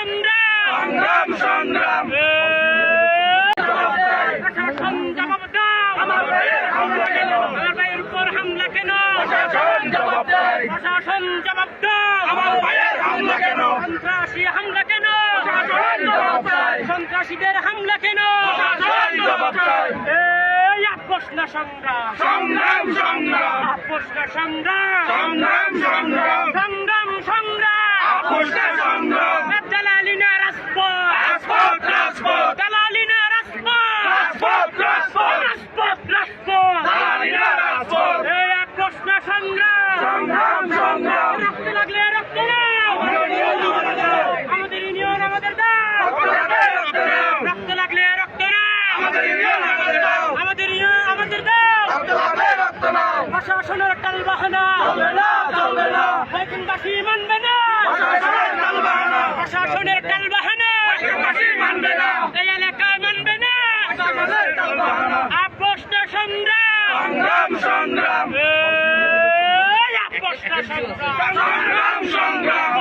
সংগ্রাম সংগ্রাম প্রশাসন জবাব দাও। আমার ভাইয়ের হামলা কেন? আমার ভাইয়ের উপর হামলা কেন? প্রশাসন জবাব দেয়। প্রশাসন জবাব দাও। আমার ভাইয়ের হামলা কেন? সন্ত্রাসী হামলা কেন? প্রশাসন জবাব দেয়। সন্ত্রাসীদের হামলা কেন? প্রশাসন জবাব দেয়। এই আপোষ না সংগ্রাম, সংগ্রাম সংগ্রাম আপোষ না সংগ্রাম, সংগ্রাম সংগ্রাম সংগ্রাম সংগ্রাম। আপোষ না সংগ্রাম দালালি না রাজপথ, রাজপথ রাজপথ দালালি না রাজপথ, রাজপথ রাজপথ রাজপথ রাজপথ। দালালি না রাজপথ এই আপোষ না সংগ্রাম, সংগ্রাম সংগ্রাম রক্ত লাগলে রক্ত দাও। আমাদের ইউনিয়ন আমাদের দাও। আমাদের ইউনিয়ন আমাদের দাও। রক্ত লাগলে রক্ত দাও। রক্ত লাগলে রক্ত দাও। আমাদের ইউনিয়ন আমাদের দাও। আমাদের ইউনিয়ন আমাদের দাও। রক্ত লাগলে রক্ত দাও। প্রশাসনের টালবাহানা চলবে না চলবে না বাইতুলবাসী মানবে না। প্রশাসনের টালবাহানা প্রশাসনের টালবাহানা বাইতুলবাসী মানবে না। এই এলাকায় মানবে না। প্রশাসনের টালবাহানা আপোষ না সংগ্রাম, সংগ্রাম সংগ্রাম এই আপোষ না সংগ্রাম। সংগ্রাম সংগ্রাম